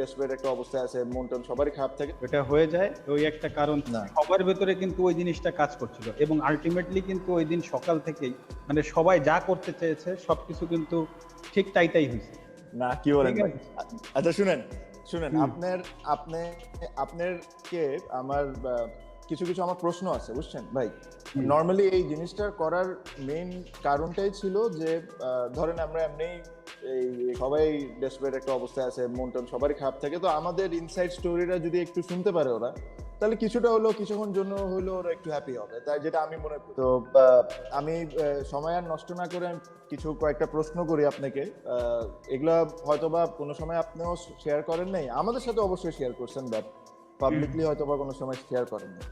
Desperate একটা অবস্থায় আছে, মন টন সবারই খারাপ থাকে। এটা হয়ে যায় ওই একটা কারণ না। সবার ভেতরে কিন্তু ওই জিনিসটা কাজ করছিল এবং আলটিমেটলি কিন্তু ওই দিন সকাল থেকেই মানে সবাই যা করতে চেয়েছে সবকিছু কিন্তু ঠিক তাইটাই হয়েছে। না, কি বলেন ঠিক ভাই? আছে। আচ্ছা শুনেন, শুনেন, হুম। আপনারকে আমার কিছু কিছু আমার প্রশ্ন আছে, বুঝছেন ভাই? হুম। নর্মালি এই জিনিসটা করার মেইন কারণটাই ছিল যে ধরেন আমরা এমনি এই সবাই ডেসপারেট একটা অবস্থায় আছে, মন টন সবারই খারাপ থাকে, তো আমাদের ইনসাইড স্টোরিটা যদি একটু শুনতে পারে ওরা, তাহলে কিছুটা হলো কিছুক্ষণ জন্য হলো ওরা একটু হ্যাপি হবে, তাই যেটা আমি মনে করি। তো আমি সময় আর নষ্ট না করে আমি কয়েকটা প্রশ্ন করি আপনাকে। এগুলা হয়তোবা কোনো সময় আপনিও শেয়ার করেন নাই, আমাদের সাথে অবশ্যই শেয়ার করছেন, বাট পাবলিকলি হয়তোবা কোনো সময় শেয়ার করেন নাই।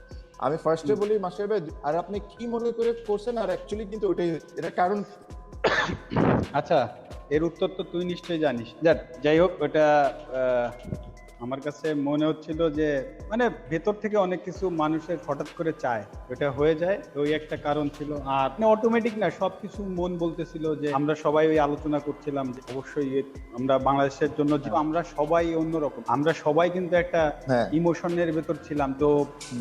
আমি ফার্স্টে বলি মাস্টার ভাই, আর আপনি কি মনে করে করছেন, আর অ্যাকচুয়ালি কিন্তু ওটাই এটা কারণ। আচ্ছা, এর উত্তর তো তুই নিশ্চয়ই জানিস। যাই হোক, ওটা আমার কাছে মনে হচ্ছিল যে মানে ভেতর থেকে অনেক কিছু মানুষের হঠাৎ করে চায়, ওটা হয়ে যায় ওই একটা কারণ ছিল। আর অটোমেটিক না, সবকিছু মন বলতেছিল যে আমরা সবাই ওই আলোচনা করছিলাম যে অবশ্যই আমরা বাংলাদেশের জন্য যে আমরা সবাই অন্যরকম, আমরা সবাই কিন্তু একটা হ্যাঁ। ইমোশনের ভেতর ছিলাম, তো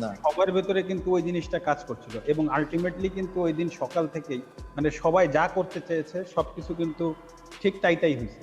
না। সবার ভেতরে কিন্তু ওই জিনিসটা কাজ করছিল এবং আলটিমেটলি কিন্তু ওই দিন সকাল থেকেই মানে সবাই যা করতে চেয়েছে সবকিছু কিন্তু ঠিক তাইটাই হয়েছে।